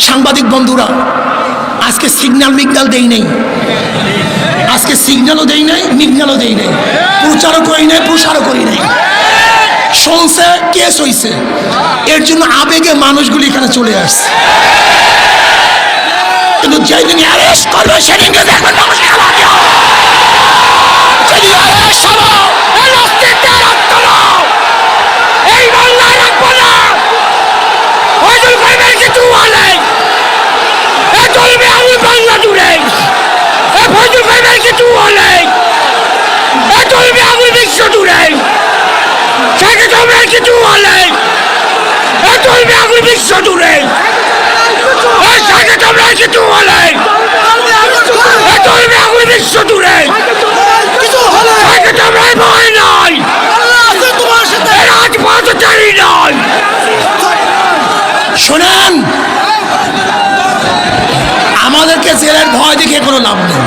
সাংবাদিক বন্ধুরা, আজকে সিগন্যাল মিগন্যাল দেই নেই, আজকে সিগন্যালও দেই নাই, মিগন্যালও দেই নাই, প্রচারও করি নাই, প্রসারও করি নাই। শুনছে, কেস হইছে, এর জন্য আবেগে মানুষগুলি এখানে চলে আসছে। কিন্তু যেদিন অ্যারেস্ট করবে সেদিনকে দেখবেন মানুষ খেলা দিও। যেদিন অ্যারেস্ট হলো, এই অস্তিত্বের আত্মা এই বাংলায় রাখবো না। ওইদুল ভাইবের কিছু বলে এ চলবে আমি বাংলা জুড়ে। এ ফজল ভাইবের কিছু বলে এ চলবে আমি বিশ্ব জুড়ে। শেখ হাসিনার কিছু বলে এ চলবে আমি বিশ্ব জুড়ে। শেখ হাসিনার কিছু বলে এ চলবে আমি বিশ্ব জুড়ে। শেখ হাসিনার ভয় নাই, রাজপথচারী নয়। শোনেন, আমাদেরকে জেলের ভয় দেখে কোনো লাভ নেই।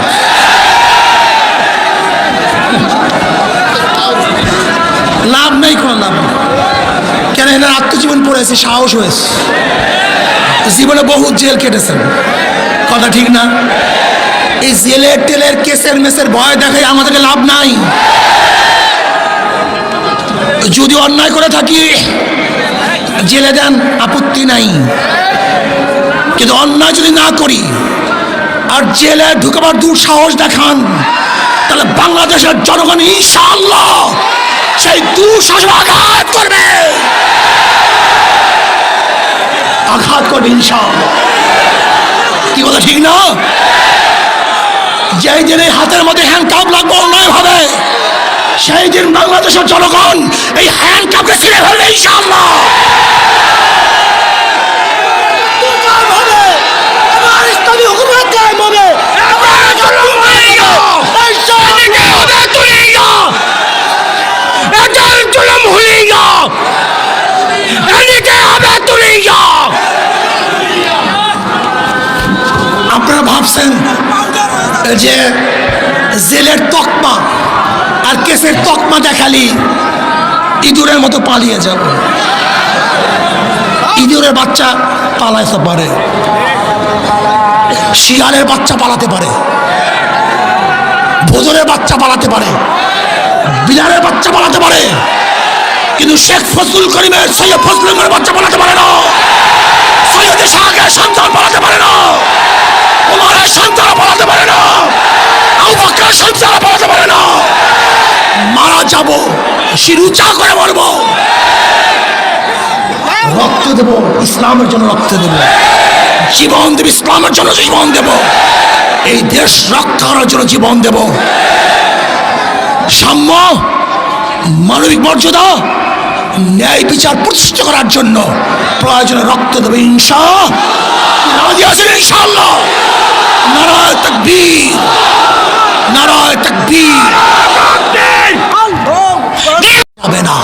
লাভ নেই, কোনো লাভ নেই। কেন এনার আত্মজীবন পড়েছে, সাহস হয়েছে, জীবনে বহু জেল কেটেছেন, কথা ঠিক না? এই জেলের টেলের কেসের মেসের ভয় দেখায় আমাদেরকে লাভ নাই। যদি অন্যায় করে থাকি জেলে দেন, আপত্তি নাই, কিন্তু অন্যায় যদি না করি আর জেলে ঢুকাবার দুঃসাহস দেখান, তাহলে বাংলাদেশের জনগণ ইনশাআল্লাহ সেই দুঃসাহস আঘাত করবে, আঘাত করবে ইনশাআল্লাহ। কি কথা ঠিক না? যেই দিন এই হাতের মধ্যে হ্যান্ডকাপ লাগবে অন্যায় হবে, সেই দিন বাংলাদেশের জনগণ এই হ্যান্ডকাপকে ছিঁড়ে ফেলবে ইনশাআল্লাহ। আপনারা ভাবছেন যে জেলের তকমা আর কেসের তকমা দেখালি ইঁদুরের মতো পালিয়ে যাব। ইঁদুরের বাচ্চা পালাইতে পারে, শিয়ালের বাচ্চা পালাতে পারে, ভোজনের বাচ্চা পালাতে পারে, বিলারের বাচ্চা পালাতে পারে, কিন্তু শেখ ফজলুল করিমের সৈয়দ ফজলুলের বাচ্চা পালাতে পারে না, সৈয়দ শাহের সন্তান পালাতে পারে না, ওমরের সন্তান পালাতে পারে না, আবু বকরের সন্তান পালাতে পারে না। মারা যাব, শিরুচা করে মরব, রক্ত দেব ইসলামের জন্য, রক্ত দেব, জীবন দেব ইসলামের জন্য, জীবন দেব, এই দেশ রক্ষা করার জন্য জীবন দেব। সাম্য, মানবিক মর্যাদা, ন্যায় বিচার প্রতিষ্ঠা করার জন্য প্রয়োজনে রক্ত দেবে ইনশাআল্লাহ। নারায়ে তাকবীর, নারায়ে তাকবীর। হবে না।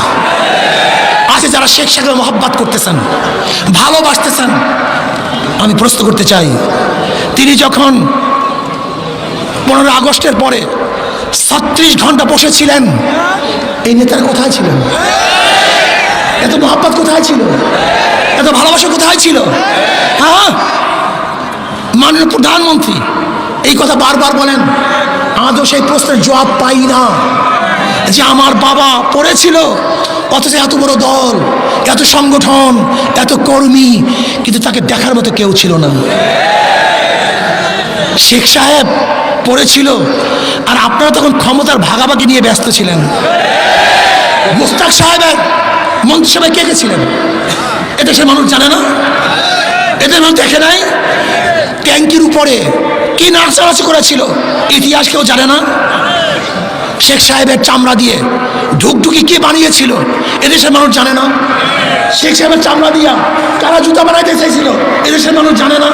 আজকে যারা শেখ সাহেবকে মহব্বত করতেছেন, ভালোবাসতেছেন, আমি প্রশ্ন করতে চাই, তিনি যখন 15 আগস্টের পরে 36 ঘন্টা বসেছিলেন, এই নেতারা কোথায় ছিলেন? এত মহব্বত কোথায় ছিল? এত ভালোবাসা কোথায় ছিল? হ্যাঁ, মাননীয় প্রধানমন্ত্রী এই কথা বারবার বলেন, আজও সেই প্রশ্নের জবাব পাই না যে আমার বাবা পড়েছিল, অথচ এত বড় দল, এত সংগঠন, এত কর্মী, কিন্তু তাকে দেখার মতো কেউ ছিল না। শেখ সাহেব পড়েছিল আর আপনারা তখন ক্ষমতার ভাগাভাগি নিয়ে ব্যস্ত ছিলেন। মুস্তাক সাহেবের মন্ত্রিসভায় কে কে ছিলেন এদেশের মানুষ জানে না, এদের মানুষ দেখে নাই। ট্যাঙ্কির উপরে কি নাচানাচি করেছিল ইতিহাস কেউ জানে না। শেখ সাহেবের চামড়া দিয়ে ঢুকঢুকি কে বানিয়েছিল এদেশের মানুষ জানে না। শেখ সাহেবের চামড়া দিয়া কারা জুতা বানাইতে চাইছিল এদেশের মানুষ জানে না।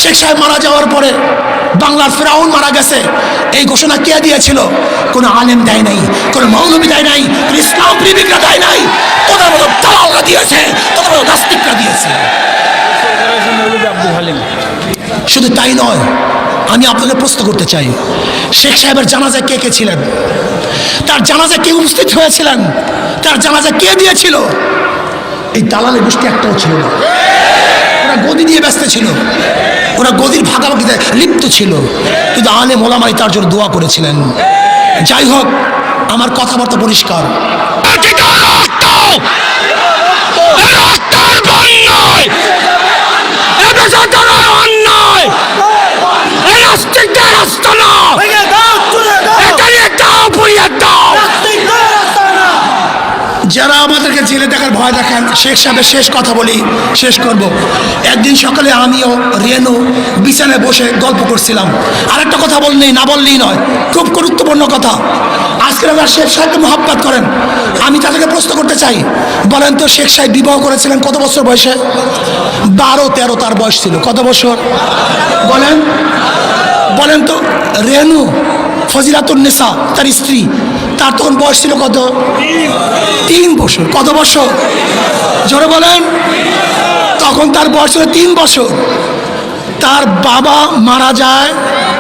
শেখ সাহেব মারা যাওয়ার পরে বাংলার ফেরাউন মারা গেছে এই ঘোষণা কে দিয়েছিল? কোনো আলেম দেয় নাই, কোনো মৌলবী দেয় নাই, কোনো ইসলাম প্রেমিকরা দেয় নাই, তোদের মতো দালালরা দিয়েছে, তোদের মতো নাস্তিকরা দিয়েছে। শুধু তাই নয়, আমি আপনাকে প্রশ্ন করতে চাই, শেখ সাহেবের জানাজায় কে কে ছিলেন? তার জানাজায় কে উপস্থিত হয়েছিলেন? তার জানাজা কে দিয়েছিল? এই দালালের গোষ্ঠী একটাও ছিল না। ওরা গদি দিয়ে ব্যস্ত ছিল, ওরা গদির ভাগাভাগিতে লিপ্ত ছিল, কিন্তু আলেম ওলামাই তার জন্য দোয়া করেছিলেন। যাই হোক, আমার কথাবার্তা পরিষ্কার। যারা আমাদেরকে জেলে দেখার ভয় দেখেন, শেখ সাহেবের শেষ কথা বলি, শেষ করব। একদিন সকালে আমিও রেনু বিছানায় বসে গল্প করছিলাম। আরেকটা কথা বললেই না বললেই নয়, খুব গুরুত্বপূর্ণ কথা। আজকে আমরা শেখ সাহেবকে মহব্বত করেন, আমি তাদেরকে প্রশ্ন করতে চাই, বলেন তো শেখ সাহেব বিবাহ করেছিলেন কত বছর বয়সে? 12-13 তার বয়স ছিল। কত বছর বলেন? বলেন তো রেনু ফজিলাতুন্নেসা তার স্ত্রী, তার তখন বয়স ছিল কত? 3 বছর। কত বছর জোরে বলেন? তখন তার বয়স ছিল 3 বছর। তার বাবা মারা যায়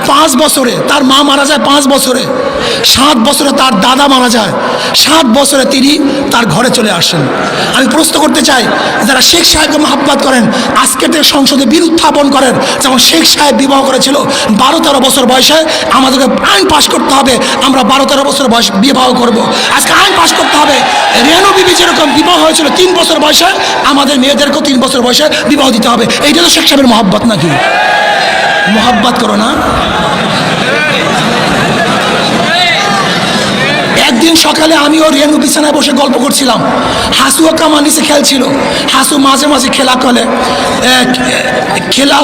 5 বছরে, তার মা মারা যায় 5 বছরে, 7 বছরে তার দাদা মারা যায়, 7 বছরে তিনি তার ঘরে চলে আসেন। আমি প্রশ্ন করতে চাই, যারা শেখ সাহেবকে মহব্বত করেন, আজকে থেকে সংসদে বিল উত্থাপন করেন, যেমন শেখ সাহেব বিবাহ করেছিল 12-13 বছর বয়সে, আমাদেরকে আইন পাশ করতে হবে আমরা 12-13 বছর বয়স বিবাহ করব। আজকে আইন পাশ করতে হবে, রেনু বিবি যেরকম বিবাহ হয়েছিল 3 বছর বয়সে, আমাদের মেয়েদেরকেও 3 বছর বয়সে বিবাহ দিতে হবে। এইটা তো শেখ সাহেবের মহব্বত নাকি? মহব্বত করো না? একদিন সকালে আমিও রেনু বিছানায় বসে গল্প করছিলাম, হাসুও কামা নিচে খেলছিল। হাসু মাঝে মাঝে খেলা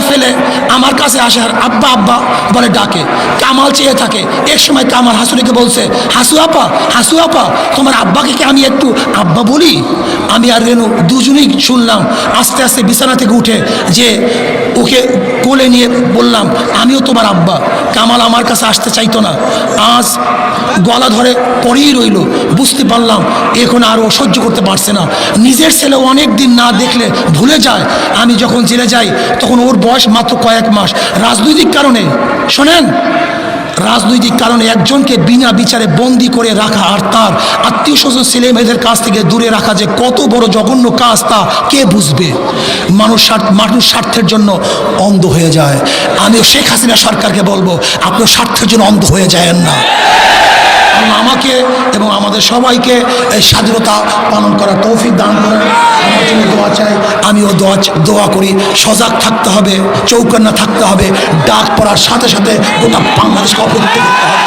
ফেলে আমার কাছে আসে, আর আব্বা আব্বা বলে ডাকে। কামাল চেয়ে থাকে। এক সময় কামাল হাসুরিকে বলছে, হাসু আপা তোমার আব্বাকে কি আমি একটু আব্বা বলি? আমি আর রেনু দুজনেই শুনলাম। আস্তে আস্তে বিছানা থেকে উঠে যে ওকে কোলে নিয়ে বললাম, আমিও তোমার আব্বা। কামাল আমার কাছে আসতে চাইতো না, আজ গলা ধরে পড়েই রইল। বুঝতে পারলাম এখন আর ও সহ্য করতে পারছে না। নিজের ছেলে অনেক দিন না দেখলে ভুলে যায়। আমি যখন জেলে যাই তখন ওর বয়স মাত্র কয়েক মাস। রাজনৈতিক কারণে, শোনেন, রাজনৈতিক কারণে একজনকে বিনা বিচারে বন্দি করে রাখা আর তার আত্মীয় স্বজন ছেলে মেয়েদের কাছ থেকে দূরে রাখা যে কত বড় জঘন্য কাজ তা কে বুঝবে? মানুষ স্বার্থের জন্য অন্ধ হয়ে যায়। আমিও শেখ হাসিনা সরকারকে বলবো, আপনিও স্বার্থের জন্য অন্ধ হয়ে যায়েন না। আমাকে এবং আমাদের সবাইকে এই স্বাধীনতা পালন করার তৌফিক দান করেন। আমার জন্য দোয়া চাই, আমিও দোয়া করি। সজাগ থাকতে হবে, চৌকান্না থাকতে হবে। ডাক পড়ার সাথে সাথে গোটা বাংলাদেশকে অপবিত্র করতে হবে।